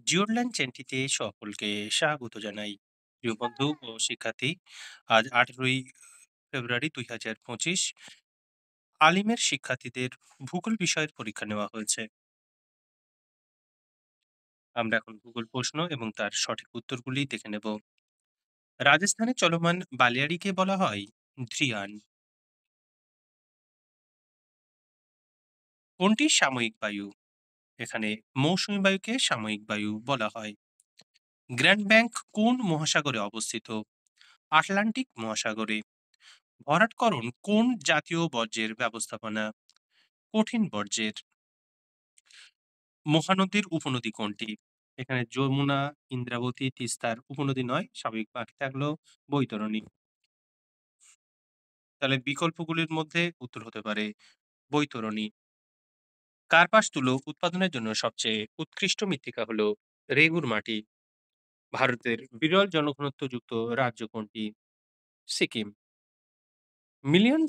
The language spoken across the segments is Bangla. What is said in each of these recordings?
জিওরল্যান্ড চ্যানেলটিতে সকলকে স্বাগত জানাই। প্রিয় বন্ধু ও শিক্ষার্থী, আজ 18ই ফেব্রুয়ারি 2025 আলিমের শিক্ষার্থীদের ভূগোল বিষয়ের পরীক্ষা নেওয়া হয়েছে। আমরা এখন ভূগোল প্রশ্ন এবং তার সঠিক উত্তরগুলি দেখে নেব। রাজস্থানে চলমান বালিয়াড়িকে বলা হয় ধ্রিয়ান। কোনটি সাময়িক বায়ু? এখানে মৌসুমী বায়ুকে সাময়িক বায়ু বলা হয়। গ্র্যান্ড ব্যাংক কোন মহাসাগরে অবস্থিত? আটলান্টিক মহাসাগরে। ভরাটকরণ কোন জাতীয় বর্জ্যের ব্যবস্থাপনা? কঠিন বর্জ্যের। মহানদীর উপনদী কোনটি? এখানে যমুনা, ইন্দ্রাবতী, তিস্তার উপনদী নয়, স্বাভাবিক বাকি থাকলো বৈতরণী। তাহলে বিকল্পগুলির মধ্যে উত্তর হতে পারে বৈতরণী। কার্পাস তুলো উৎপাদনের জন্য সবচেয়ে উৎকৃষ্ট মৃত্তিকা হলো রেগুর মাটি। ভারতের বিরল জনঘনত্বযুক্ত রাজ্য কোনটি? সিকিম। মিলিয়ন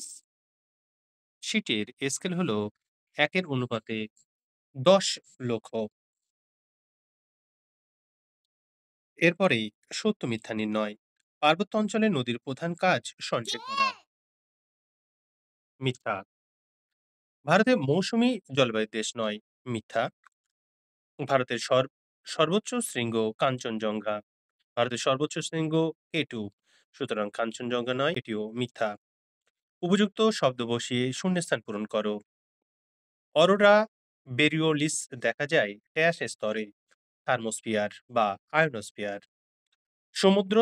সিটের স্কেল হলো 1:10 লক্ষ। এরপরেই সত্য মিথ্যা নির্ণয়। পার্বত্য অঞ্চলে নদীর প্রধান কাজ সঞ্চয় করা। মিথ্যা। ভারতে মৌসুমী জলবায়ুর দেশ নয়। মিথ্যা। ভারতের সর্বোচ্চ শৃঙ্গ কাঞ্চনজঙ্ঘা। ভারতের সর্বোচ্চ শৃঙ্গ কেটু, সুতরাং কাঞ্চনজঙ্ঘা নয়, এটিও মিথ্যা। উপযুক্ত শব্দ বসিয়ে শূন্যস্থান পূরণ করো। অরোরা বেরিওলিস দেখা যায় ড্যাশ স্তরে? থার্মোস্ফিয়ার বা আয়নোস্ফিয়ার। সমুদ্র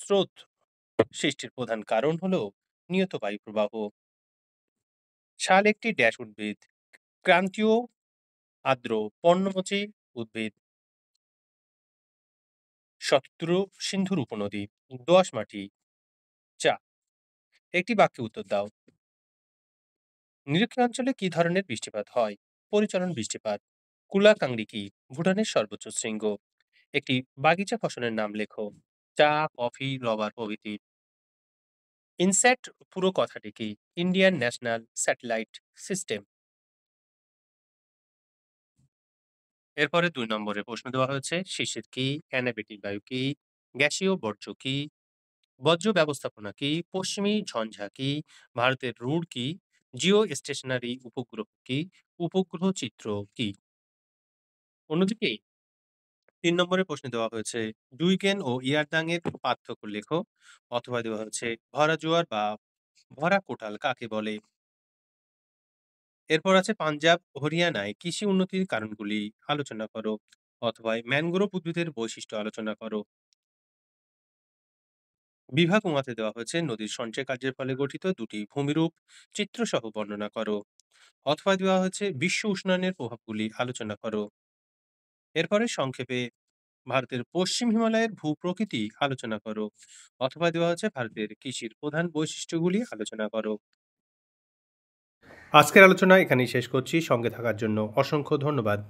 স্রোত সৃষ্টির প্রধান কারণ হলো নিয়ত বায়ু প্রবাহ। শাল একটি ড্যাশ উদ্ভিদ? ক্রান্তীয় আর্দ্র পর্ণমোচী উদ্ভিদ। শতদ্রু সিন্ধুর উপনদী। দোআঁশ মাটি। চা। একটি বাক্যে উত্তর দাও। নিরক্ষীয় অঞ্চলে কি ধরনের বৃষ্টিপাত হয়? পরিচলন বৃষ্টিপাত। কুলাকাংড়ি কি? ভুটানের সর্বোচ্চ শৃঙ্গ। একটি বাগিচা ফসলের নাম লেখো। চা, কফি, রবার প্রভৃতি। ইনস্যাট পুরো কথাটি কি? Indian national satellite system. এরপরে 2 নম্বরে প্রশ্ন দেওয়া হয়েছে শিশির কি, অ্যানাবেটিক বায়ু কি, গ্যাসীয় বর্জ্য কি, বর্জ্য ব্যবস্থাপনা কি, পশ্চিমী ঝঞ্ঝা কি, ভারতের রুড় কি, জিও স্টেশনারি উপগ্রহ কি, উপগ্রহ চিত্র কি? অন্যদিকে 3 নম্বরে প্রশ্ন দেওয়া হয়েছে ডুইগেন ও ইয়ারদাং এর পার্থক্য লেখো, অথবা দেওয়া হচ্ছে ভরা জোয়ার বা ভরা কোটাল কাকে বলে। এরপর আছে পাঞ্জাব হরিয়ানায় কৃষি উন্নতির কারণগুলি আলোচনা করো, অথবা ম্যানগ্রোভ উদ্ভিদের বৈশিষ্ট্য আলোচনা করো। বিভাগ উমাতে দেওয়া হয়েছে নদীর সঞ্চয় কার্যের ফলে গঠিত দুটি ভূমিরূপ চিত্রসহ বর্ণনা করো, অথবা দেওয়া হয়েছে বিশ্ব উষ্ণায়নের প্রভাবগুলি আলোচনা করো। এরপরে সংক্ষেপে ভারতের পশ্চিম হিমালয়ের ভূপ্রকৃতি আলোচনা করো, অথবা দেওয়া হচ্ছে ভারতের কৃষির প্রধান বৈশিষ্ট্যগুলি আলোচনা করো। আজকের আলোচনা এখানেই শেষ করছি। সঙ্গে থাকার জন্য অসংখ্য ধন্যবাদ।